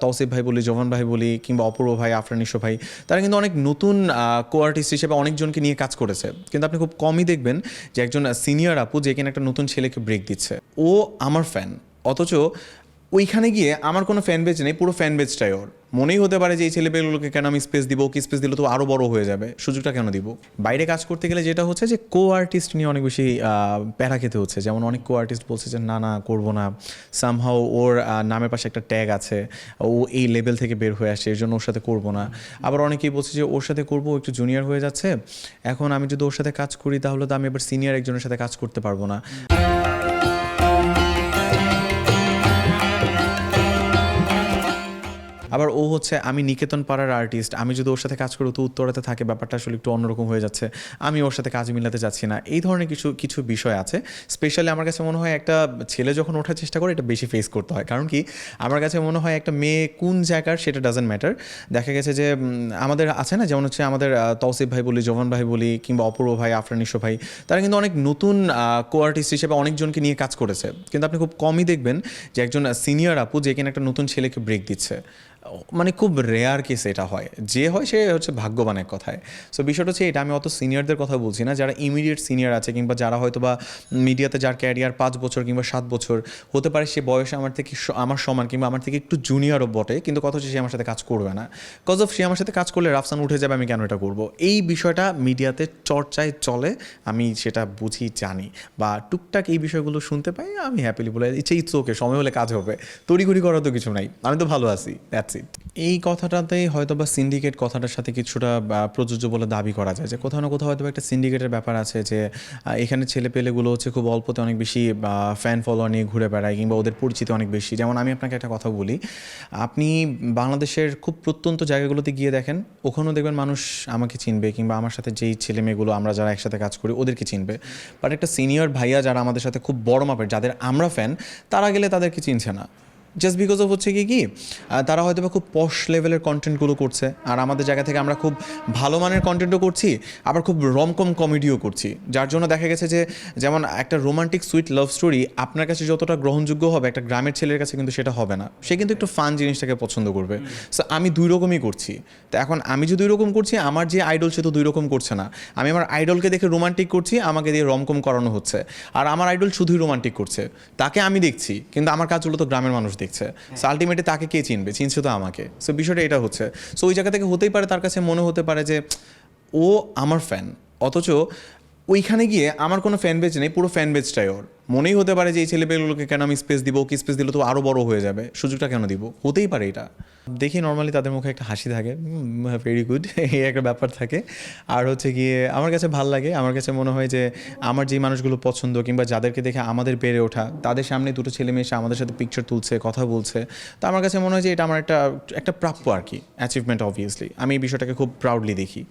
তৌসিফ ভাই বলি, জোভান ভাই বলি, কিংবা অপূর্ব ভাই, আফরান নিশো ভাই, তারা কিন্তু অনেক নতুন কো-আর্টিস্ট হিসেবে অনেকজনকে নিয়ে কাজ করেছে। কিন্তু আপনি খুব কমই দেখবেন যে একজন সিনিয়র আপু যে কিনা একটা নতুন ছেলেকে ব্রেক দিচ্ছে। ও আমার ফ্যান, অথচ ওইখানে গিয়ে আমার কোনো ফ্যান বেজ নেই, পুরো ফ্যান বেজটাই ওর। মনেই হতে পারে যে এই ছেলেপেলেগুলোকে কেন আমি স্পেস দিব, কি স্পেস দিলে তো আরও বড় হয়ে যাবে, সুযোগটা কেন দিব। বাইরে কাজ করতে গেলে যেটা হচ্ছে যে কো-আর্টিস্ট নিয়ে অনেক বেশি প্যারা খেতে হচ্ছে। যেমন অনেক কো-আর্টিস্ট বলছে যে না না করবো না, সামহাও ওর নামের পাশে একটা ট্যাগ আছে, ও এই লেভেল থেকে বের হয়ে আসছে, এর জন্য ওর সাথে করবো না। আবার অনেকেই বলছে যে ওর সাথে করবো, একটু জুনিয়র হয়ে যাচ্ছে, এখন আমি যদি ওর সাথে কাজ করি তাহলে তো আমি এবার সিনিয়র একজনের সাথে কাজ করতে পারবো না। আবার ও হচ্ছে আমি নিকেতন পাড়ার আর্টিস্ট, আমি যদি ওর সাথে কাজ করি তো উত্তরাতে থাকে, ব্যাপারটা আসলে একটু অন্যরকম হয়ে যাচ্ছে, আমি ওর সাথে কাজ মিলাতে যাচ্ছি না। এই ধরনের কিছু কিছু বিষয় আছে। স্পেশালি আমার কাছে মনে হয় একটা ছেলে যখন ওঠার চেষ্টা করে এটা বেশি ফেস করতে হয়। কারণ কি, আমার কাছে মনে হয় একটা মেয়ে কোন জায়গার সেটা ডাজেন্ট ম্যাটার। দেখা গেছে যে আমাদের আছে না, যেমন হচ্ছে আমাদের তৌসিফ ভাই বলি, জোভান ভাই বলি, কিংবা অপূর্ব ভাই, আফরান নিশো ভাই, তারা কিন্তু অনেক নতুন কো-আর্টিস্ট হিসেবে অনেকজনকে নিয়ে কাজ করেছে। কিন্তু আপনি খুব কমই দেখবেন যে একজন সিনিয়র আপু যে কিনা একটা নতুন ছেলেকে ব্রেক দিচ্ছে। মানে খুব রেয়ার কেস এটা হয়, যে হয় সে হচ্ছে ভাগ্যবান এক কথায়। সো বিষয়টা হচ্ছে এটা, আমি অত সিনিয়রদের কথা বলছি না, যারা ইমিডিয়েট সিনিয়র আছে, কিংবা যারা হয়তো বা মিডিয়াতে যার ক্যারিয়ার 5 বছর কিংবা 7 বছর হতে পারে, সে বয়সে আমার থেকে আমার সমান কিংবা আমার থেকে একটু জুনিয়রও বটে, কিন্তু কথা হচ্ছে সে আমার সাথে কাজ করবে না। কজ অফ সে আমার সাথে কাজ করলে রাফসান উঠে যাবে, আমি কেন এটা করবো। এই বিষয়টা মিডিয়াতে চর্চায় চলে, আমি সেটা বুঝি, জানি, বা টুকটাক এই বিষয়গুলো শুনতে পাই, আমি হ্যাপিলি বলে ইটস ওকে, সময় হলে কাজ হবে, তড়িঘড়ি করার তো কিছু নাই, আমি তো ভালো আছি, দ্যাটস ইট। এই কথাটাতেই হয়তো বা সিন্ডিকেট কথাটার সাথে কিছুটা প্রযোজ্য বলে দাবি করা যায়, যে কোথাও না কোথাও হয়তো একটা সিন্ডিকেটের ব্যাপার আছে, যে এখানে ছেলেপেলেগুলো হচ্ছে খুব অল্পতে অনেক বেশি ফ্যান ফলোয়ার নিয়ে ঘুরে বেড়ায়, কিংবা ওদের পরিচিতি অনেক বেশি। যেমন আমি আপনাকে একটা কথা বলি, আপনি বাংলাদেশের খুব প্রত্যন্ত জায়গাগুলোতে গিয়ে দেখেন, ওখানেও দেখবেন মানুষ আমাকে চিনবে, কিংবা আমার সাথে যেই ছেলে মেয়েগুলো আমরা যারা একসাথে কাজ করি ওদেরকে চিনবে। বাট একটা সিনিয়র ভাইয়া যারা আমাদের সাথে খুব বড় মাপের, যাদের আমরা ফ্যান, তারা গেলে তাদেরকে চিনছে না। জাস্ট বিকজ অফ হচ্ছে কি তারা হয়তো বা খুব পশ লেভেলের কন্টেন্টগুলো করছে, আর আমাদের জায়গা থেকে আমরা খুব ভালো মানের কন্টেন্টও করছি, আবার খুব রমকম কমেডিও করছি। যার জন্য দেখা গেছে যে যেমন একটা রোমান্টিক সুইট লাভ স্টোরি আপনার কাছে যতটা গ্রহণযোগ্য হবে, একটা গ্রামের ছেলের কাছে কিন্তু সেটা হবে না। সে কিন্তু একটু ফান জিনিসটাকে পছন্দ করবে। সো আমি দুই রকমই করছি। তো এখন আমি যে দুই রকম করছি, আমার যে আইডল সে তো দুই রকম করছে না। আমি আমার আইডলকে দেখে রোমান্টিক করছি, আমাকে দিয়ে রমকম করানো হচ্ছে, আর আমার আইডল শুধুই রোমান্টিক করছে, তাকে আমি দেখছি, কিন্তু আমার কাজগুলো তো গ্রামের মানুষ দেখছে। সো আলটিমেটলি তাকে কে চিনবে, চিনছে তো আমাকে। সো বিষয়টা এটা হচ্ছে। সো ওই জায়গা থেকে হতেই পারে তার কাছে মনে হতে পারে যে ও আমার ফ্যান, অথচ ওইখানে গিয়ে আমার কোনো ফ্যান বেজ নেই, পুরো ফ্যান বেজটাই ওর। মনেই হতে পারে যে এই ছেলেপেলেগুলোকে কেন আমি স্পেস দিব, কি স্পেস দিলে তো আরও বড় হয়ে যাবে, সুযোগটা কেন দিব। হতেই পারে এটা দেখি নর্মালি তাদের মুখে একটা হাসি থাকে, ভেরি গুড, এই একটা ব্যাপার থাকে। আর হচ্ছে গিয়ে আমার কাছে ভাল লাগে, আমার কাছে মনে হয় যে আমার যেই মানুষগুলো পছন্দ, কিংবা যাদেরকে দেখে আমাদের বেড়ে ওঠা, তাদের সামনে দুটো ছেলে মেয়ে এসে আমাদের সাথে পিকচার তুলছে, কথা বলছে, তো আমার কাছে মনে হয় যে এটা আমার একটা প্রাপ্য আর কি, অ্যাচিভমেন্ট। অবভিয়াসলি আমি এই বিষয়টাকে খুব প্রাউডলি দেখি।